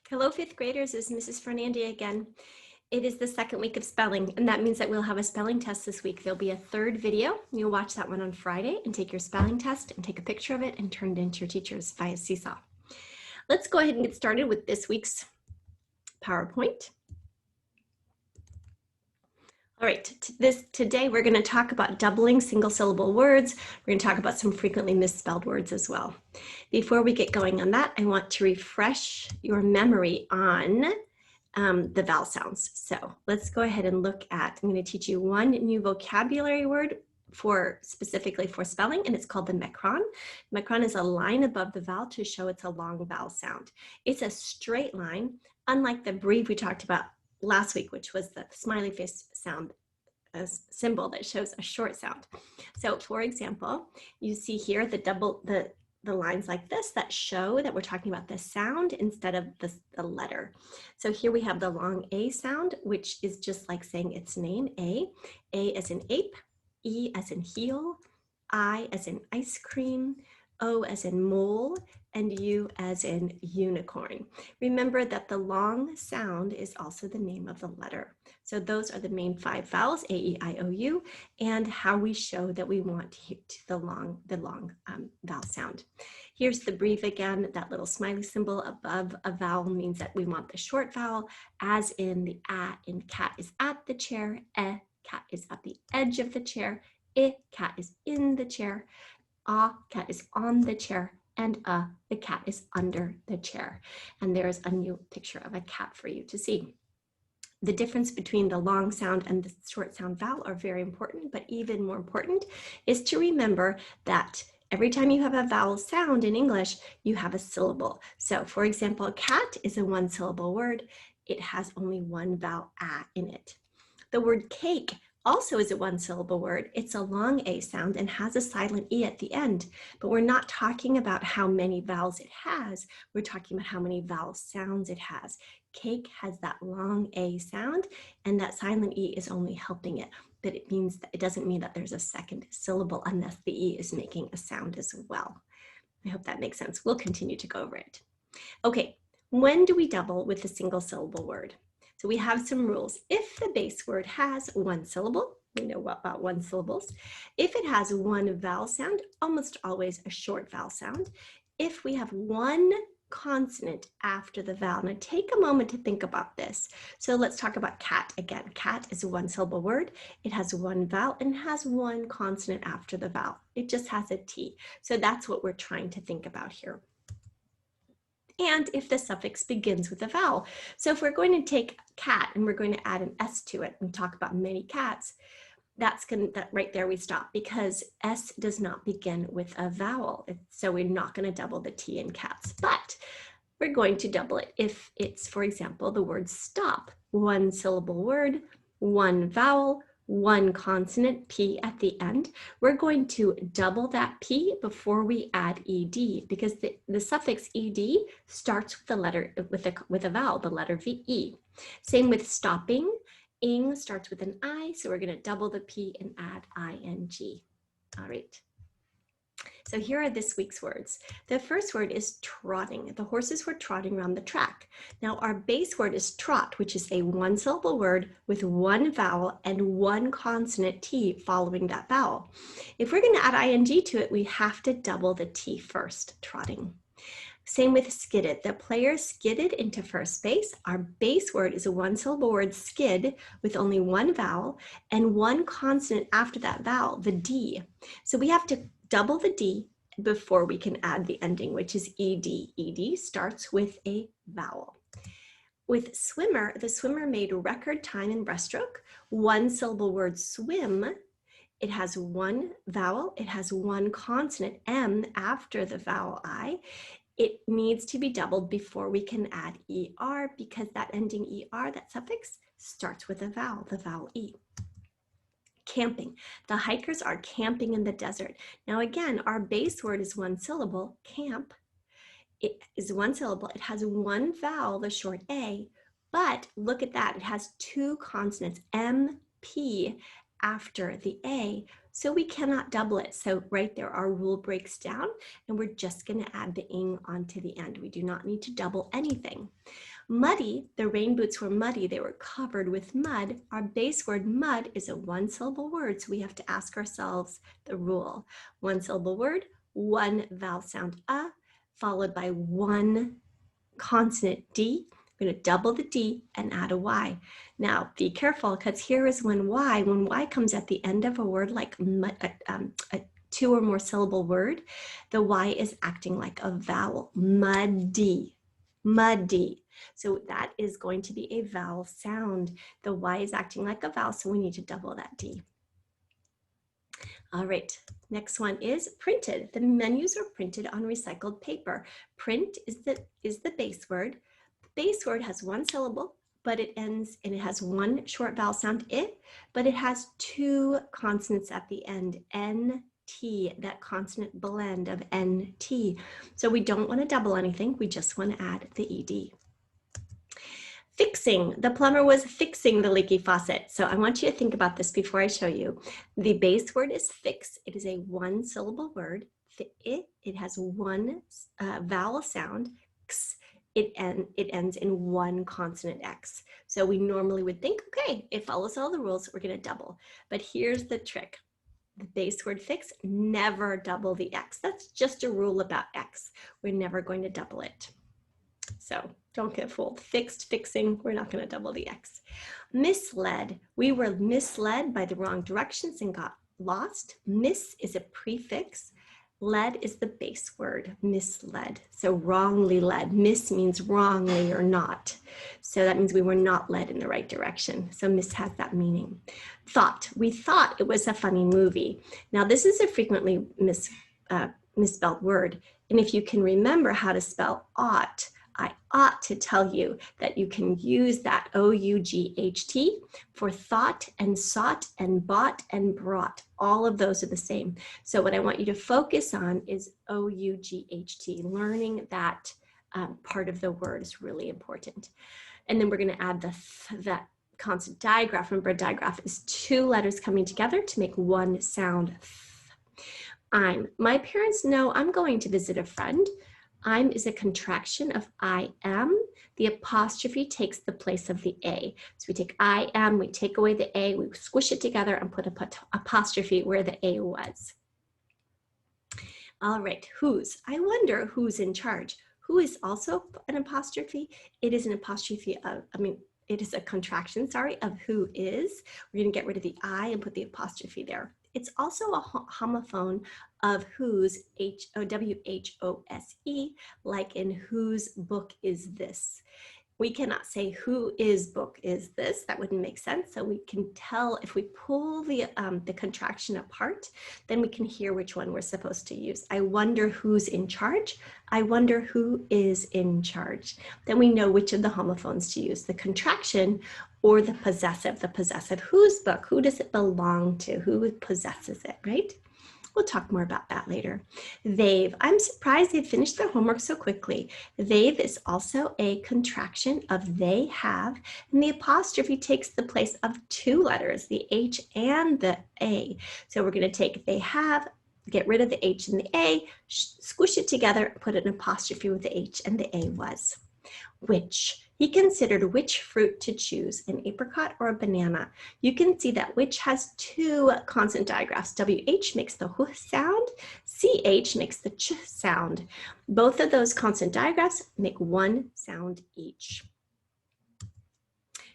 Hello, fifth graders. This is Mrs. Fernandi again. It is the second week of spelling, and that means that we'll have a spelling test this week. There'll be a third video. You'll watch that one on Friday and take your spelling test and take a picture of it and turn it into your teachers via Seesaw. Let's go ahead and get started with this week's PowerPoint. All right, today we're going to talk about doubling single syllable words. We're going to talk about some frequently misspelled words as well. Before we get going on that, I want to refresh your memory on the vowel sounds. So let's go ahead and look at, I'm going to teach you one new vocabulary word specifically for spelling, and it's called the macron. Macron is a line above the vowel to show it's a long vowel sound. It's a straight line, unlike the breve we talked about last week, which was the smiley face sound, a symbol that shows a short sound. So for example, you see here the lines like this that show that we're talking about the sound instead of the letter. So here we have the long A sound, which is just like saying its name, A as in ape, E as in heel, I as in ice cream, O as in mole, and U as in unicorn. Remember that the long sound is also the name of the letter. So those are the main 5 vowels, A, E, I, O, U, and how we show that we want the long vowel sound. Here's the breve again. That little smiley symbol above a vowel means that we want the short vowel, as in the A in cat is at the chair, cat is at the edge of the chair, cat is in the chair, cat is on the chair, and the cat is under the chair. And there's a new picture of a cat for you to see. The difference between the long sound and the short sound vowel are very important, but even more important is to remember that every time you have a vowel sound in English, you have a syllable. So for example, cat is a one-syllable word. It has only one vowel in it. The word cake also is a one-syllable word. It's a long A sound and has a silent E at the end, but we're not talking about how many vowels it has. We're talking about how many vowel sounds it has. Cake has that long A sound, and that silent E is only helping it, but it doesn't mean that there's a second syllable unless the E is making a sound as well. I hope that makes sense. We'll continue to go over it. Okay, when do we double with a single syllable word? So we have some rules. If the base word has one syllable, we know about one syllables. If it has one vowel sound, almost always a short vowel sound. If we have one consonant after the vowel. Now take a moment to think about this. So let's talk about cat again. Cat is a one-syllable word. It has one vowel and has one consonant after the vowel. It just has a T. So that's what we're trying to think about here. And if the suffix begins with a vowel. So if we're going to take cat and we're going to add an S to it and talk about many cats, that right there we stop, because S does not begin with a vowel. So we're not going to double the T in cats, but we're going to double it if it's, for example, the word stop. One syllable word, one vowel, one consonant, P at the end. We're going to double that P before we add ED, because the suffix ED starts with the letter, with a vowel, the letter VE. Same with stopping. Ing starts with an I, so we're going to double the P and add ING. All right. So here are this week's words. The first word is trotting. The horses were trotting around the track. Now our base word is trot, which is a one-syllable word with one vowel and one consonant T following that vowel. If we're going to add ING to it, we have to double the T first, trotting. Same with skidded. The player skidded into first base. Our base word is a one-syllable word, skid, with only one vowel and one consonant after that vowel, the D. So we have to double the D before we can add the ending, which is ED. ED starts with a vowel. With swimmer, the swimmer made record time in breaststroke. One-syllable word, swim. It has one vowel. It has one consonant, M, after the vowel I. It needs to be doubled before we can add ER, because that ending ER, that suffix, starts with a vowel, the vowel E. Camping. The hikers are camping in the desert. Now again, our base word is one syllable, camp. It is one syllable. It has one vowel, the short A, but look at that. It has two consonants, M, P, after the A, so we cannot double it. So right there, our rule breaks down, and we're just going to add the ing onto the end. We do not need to double anything. Muddy, the rain boots were muddy. They were covered with mud. Our base word mud is a one-syllable word, so we have to ask ourselves the rule. One-syllable word, one vowel sound followed by one consonant D. We're going to double the D and add a Y. Now, be careful, because here is when Y comes at the end of a word like a two or more syllable word, the Y is acting like a vowel. Muddy, muddy. So that is going to be a vowel sound. The Y is acting like a vowel, so we need to double that D. All right, next one is printed. The menus are printed on recycled paper. Print is the base word. The base word has one syllable, but it ends and it has one short vowel sound, it, but it has two consonants at the end, N, T, that consonant blend of N, T. So we don't want to double anything, we just want to add the ED. Fixing, the plumber was fixing the leaky faucet. So I want you to think about this before I show you. The base word is fix. It is a one syllable word. It has one vowel sound, x. It ends in one consonant X. So we normally would think, okay, it follows all the rules, we're gonna double. But here's the trick. The base word fix, never double the X. That's just a rule about X. We're never going to double it. So don't get fooled. Fixed, fixing, we're not going to double the X. Misled, we were misled by the wrong directions and got lost. Mis is a prefix. Led is the base word, misled. So wrongly led. Mis means wrongly or not. So that means we were not led in the right direction. So mis has that meaning. Thought, we thought it was a funny movie. Now this is a frequently misspelled word. And if you can remember how to spell ought, I ought to tell you that you can use that O-U-G-H-T for thought and sought and bought and brought. All of those are the same. So what I want you to focus on is O-U-G-H-T. Learning that part of the word is really important. And then we're going to add that consonant digraph. Remember, a digraph is two letters coming together to make one sound. My parents know I'm going to visit a friend. I'm is a contraction of I am. The apostrophe takes the place of the A. So we take I am, we take away the A, we squish it together and put an apostrophe where the A was. All right, whose. I wonder who's in charge. Who is also an apostrophe? It is an apostrophe of, it is a contraction, of who is. We're going to get rid of the I and put the apostrophe there. It's also a homophone of whose, W-H-O-S-E, like in whose book is this. We cannot say who is book is this. That wouldn't make sense. So we can tell if we pull the contraction apart, then we can hear which one we're supposed to use. I wonder who's in charge. I wonder who is in charge. Then we know which of the homophones to use, the contraction or the possessive. The possessive, whose book? Who does it belong to? Who possesses it, right? We'll talk more about that later. They've, I'm surprised they finished their homework so quickly. They've is also a contraction of they have, and the apostrophe takes the place of two letters, the H and the A. So we're going to take they have, get rid of the H and the A, squish it together, put an apostrophe with the H and the A was. Which. He considered which fruit to choose, an apricot or a banana. You can see that which has two consonant digraphs. WH makes the wh sound, CH makes the ch sound. Both of those consonant digraphs make one sound each.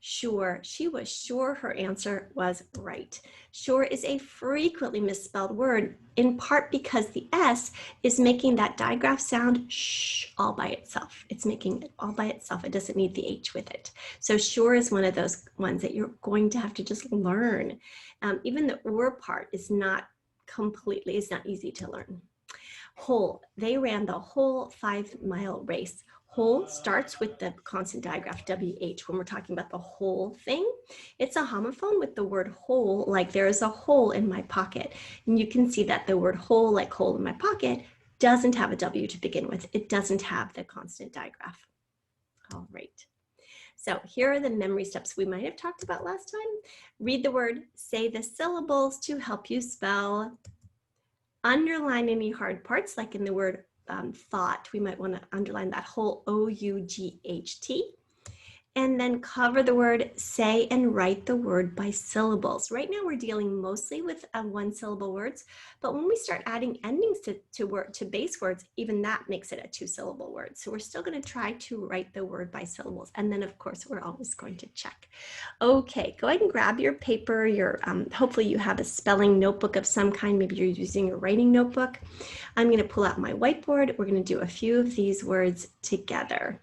Sure, she was sure her answer was right. Sure is a frequently misspelled word, in part because the S is making that digraph sound shh all by itself. It's making it all by itself. It doesn't need the H with it. So sure is one of those ones that you're going to have to just learn. Even the or part is not completely, it's not easy to learn. Whole, they ran the whole 5-mile race. Whole starts with the consonant digraph WH when we're talking about the whole thing. It's a homophone with the word whole, like there is a hole in my pocket. And you can see that the word whole, like hole in my pocket, doesn't have a W to begin with. It doesn't have the consonant digraph. All right. So here are the memory steps we might have talked about last time. Read the word, say the syllables to help you spell. Underline any hard parts, like in the word thought. We might want to underline that whole O-U-G-H-T. and then cover the word, say and write the word by syllables. Right now we're dealing mostly with one syllable words, but when we start adding endings to base words, even that makes it a 2-syllable word. So we're still going to try to write the word by syllables. And then of course we're always going to check. Okay, go ahead and grab your paper. Hopefully you have a spelling notebook of some kind. Oops, maybe you're using a writing notebook. I'm going to pull out my whiteboard. We're going to do a few of these words together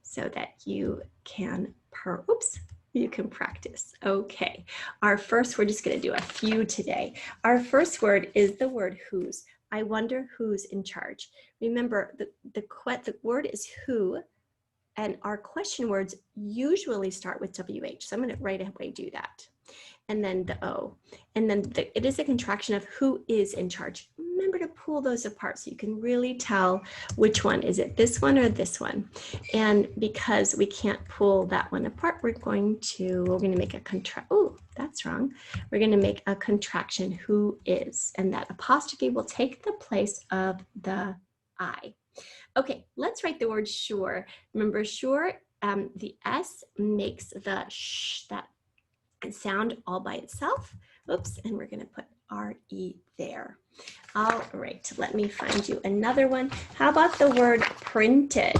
so that you can practice. Okay, our first, we're just going to do a few today. Our first word is the word whose. I wonder who's in charge. Remember, the word is who, and our question words usually start with WH. So I'm going to right away do that. And then the O. And then it is a contraction of who is in charge. Remember to pull those apart so you can really tell which one. Is it this one or this one? And because we can't pull that one apart, we're going to make a that's wrong. We're going to make a contraction, who is. And that apostrophe will take the place of the I. Okay, let's write the word sure. Remember, sure, the S makes the sh, that sound all by itself. Oops, and we're going to put R-E there. All right, let me find you another one. How about the word printed?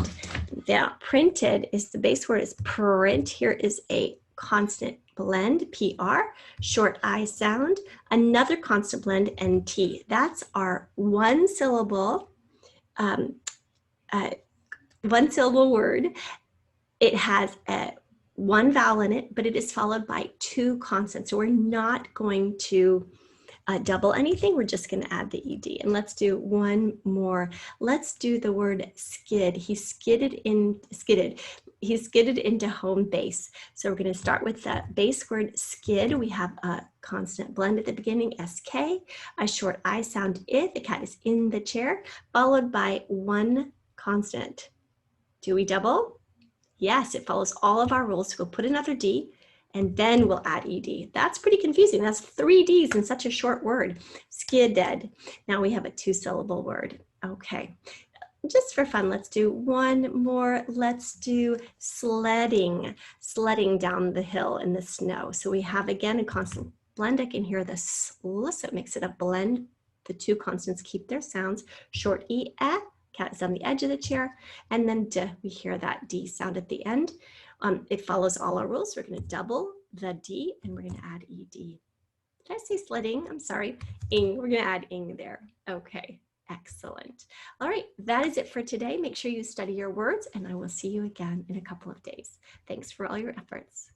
Now, printed is the base word is print. Here is a consonant blend, PR, short I sound, another consonant blend, NT. That's our one-syllable word. It has one vowel in it, but it is followed by 2 consonants. So we're not going to double anything. We're just going to add the ED. And let's do one more. Let's do the word skid. He skidded into home base. So we're going to start with the base word skid. We have a consonant blend at the beginning, SK, a short I sound, I. The cat is in the chair, followed by one consonant. Do we double? Yes, it follows all of our rules. So we'll put another D and then we'll add ED. That's pretty confusing. That's 3 Ds in such a short word. Skidded. Now we have a 2-syllable word. Okay, just for fun, let's do one more. Let's do sledding. Sledding down the hill in the snow. So we have again a consonant blend. I can hear the sl, so it makes it a blend. The 2 consonants keep their sounds. Short E, cat is on the edge of the chair, and then D, we hear that D sound at the end. It follows all our rules. So we're going to double the D and we're going to add ED. Did I say sledding? I'm sorry. Ing. We're going to add ing there. Okay, excellent. All right, that is it for today. Make sure you study your words, and I will see you again in a couple of days. Thanks for all your efforts.